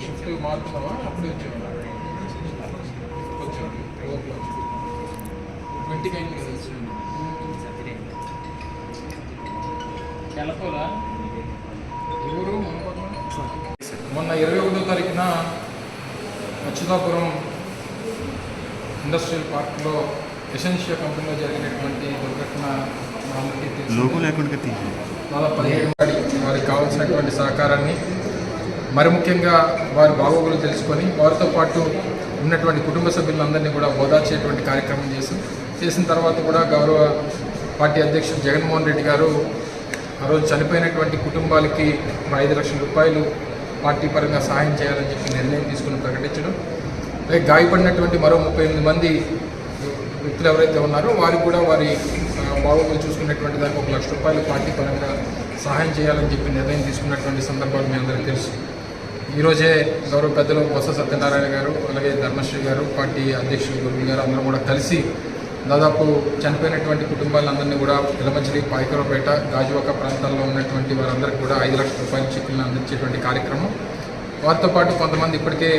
Shift మారుతున్నావా? అప్పుడే వచ్చాను 20 అయింది కదా ఎవరు మొన్న 21వ తారీఖున అచ్యుతాపురం ఇండస్ట్రియల్ పార్క్లో ఎసెన్షియా కంపెనీలో జరిగినటువంటి దుర్ఘటన దాదాపు 17 వారికి కావాల్సినటువంటి సహకారాన్ని మరి ముఖ్యంగా వారి బాగోగులు తెలుసుకొని వారితో పాటు ఉన్నటువంటి కుటుంబ సభ్యులందరినీ కూడా ఓదార్చేటువంటి కార్యక్రమం చేసిన తర్వాత కూడా గౌరవ పార్టీ అధ్యక్షుడు జగన్మోహన్ రెడ్డి గారు ఆ రోజు చనిపోయినటువంటి కుటుంబాలకి 5 లక్షల రూపాయలు పార్టీ పరంగా సహాయం చేయాలని చెప్పి నిర్ణయం తీసుకుని ప్రకటించడం, అలాగే గాయపడినటువంటి మరో 38 మంది వ్యక్తులు ఎవరైతే ఉన్నారో వారికి కూడా వారి బాగోగులు చూసుకున్నటువంటి దానికి 1 లక్ష రూపాయలు పార్టీ పరంగా సహాయం చేయాలని చెప్పి నిర్ణయం తీసుకున్నటువంటి సందర్భాలు మీ అందరికీ తెలుసు. ఈరోజే గౌరవ పెద్దలు బొత్స సత్యనారాయణ గారు, అలాగే ధర్మశ్రీ గారు, పార్టీ అధ్యక్షులు గురువు గారు అందరూ కూడా కలిసి దాదాపు చనిపోయినటువంటి కుటుంబాలందరినీ కూడా ఎలమంచిలి, పాయకరపేట, గాజువాక ప్రాంతాల్లో ఉన్నటువంటి వారందరికీ కూడా 5 లక్షల రూపాయల చెక్కులను అందించేటువంటి కార్యక్రమం. వారితో పాటు కొంతమంది ఇప్పటికే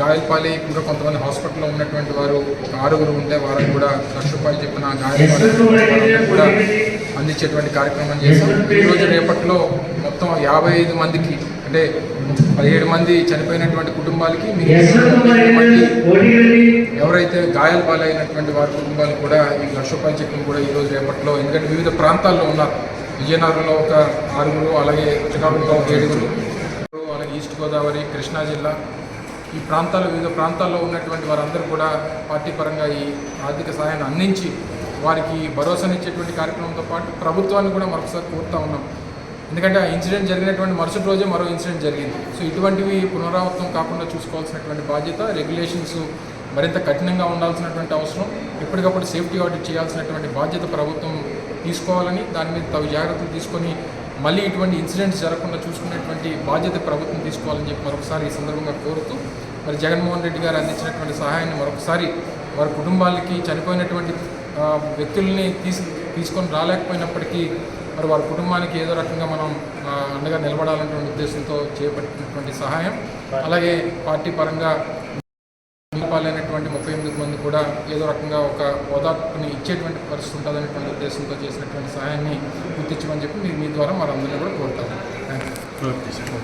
గాయలపాలి, ఇంకా కొంతమంది హాస్పిటల్లో ఉన్నటువంటి వారు 6 ఉంటే వారికి కూడా 1 లక్ష రూపాయలు చెప్పిన గాయలపాలి కూడా అందించేటువంటి కార్యక్రమం చేశాం. ఈరోజు రేపట్లో మొత్తం 55 మందికి, అంటే 17 మంది చనిపోయినటువంటి కుటుంబాలకి ఎవరైతే గాయాల పాలైనటువంటి వారి కుటుంబాలకు కూడా ఈ 1 లక్ష రూపాయల చెక్కును కూడా ఈరోజు రేపట్లో, ఎందుకంటే వివిధ ప్రాంతాల్లో ఉన్నారు. విజయనగరంలో ఒక 6, అలాగే శ్రీకాకుళంలో ఒక 7, అలాగే ఈస్ట్ గోదావరి, కృష్ణా జిల్లా, ఈ ప్రాంతాల్లో వివిధ ప్రాంతాల్లో ఉన్నటువంటి వారందరూ కూడా పార్టీ పరంగా ఈ ఆర్థిక సహాయాన్ని అందించి వారికి భరోసానిచ్చేటువంటి కార్యక్రమంతో పాటు ప్రభుత్వాన్ని కూడా మరొకసారి కోరుతూ ఉన్నాం. ఎందుకంటే ఆ ఇన్సిడెంట్ జరిగినటువంటి మరుసటి రోజే మరో ఇన్సిడెంట్ జరిగింది. సో ఇటువంటివి పునరావృతం కాకుండా చూసుకోవాల్సినటువంటి బాధ్యత, రెగ్యులేషన్స్ మరింత కఠినంగా ఉండాల్సినటువంటి అవసరం, ఎప్పటికప్పుడు సేఫ్టీ ఆడిట్ చేయాల్సినటువంటి బాధ్యత ప్రభుత్వం తీసుకోవాలని, దాని మీద తగు జాగ్రత్తలు తీసుకొని మళ్ళీ ఇటువంటి ఇన్సిడెంట్స్ జరగకుండా చూసుకునేటువంటి బాధ్యత ప్రభుత్వం తీసుకోవాలని చెప్పి మరొకసారి ఈ సందర్భంగా కోరుతూ, మరి జగన్మోహన్ రెడ్డి గారు అందించినటువంటి సహాయాన్ని మరొకసారి వారి కుటుంబాలకి, చనిపోయినటువంటి వ్యక్తుల్ని తీసుకొని రాలేకపోయినప్పటికీ మరి వారి కుటుంబానికి ఏదో రకంగా మనం అండగా నిలబడాలనేటువంటి ఉద్దేశంతో చేపట్టినటువంటి సహాయం, అలాగే పార్టీ పరంగా పాలైనటువంటి 38 మంది కూడా ఏదో రకంగా ఒక ఓదార్పుని ఇచ్చేటువంటి పరిస్థితి ఉంటుందనేటువంటి ఉద్దేశంతో చేసినటువంటి సహాయాన్ని గుర్తించమని చెప్పి మీ ద్వారా మనందరినీ కూడా కోరుతాను. Thank you.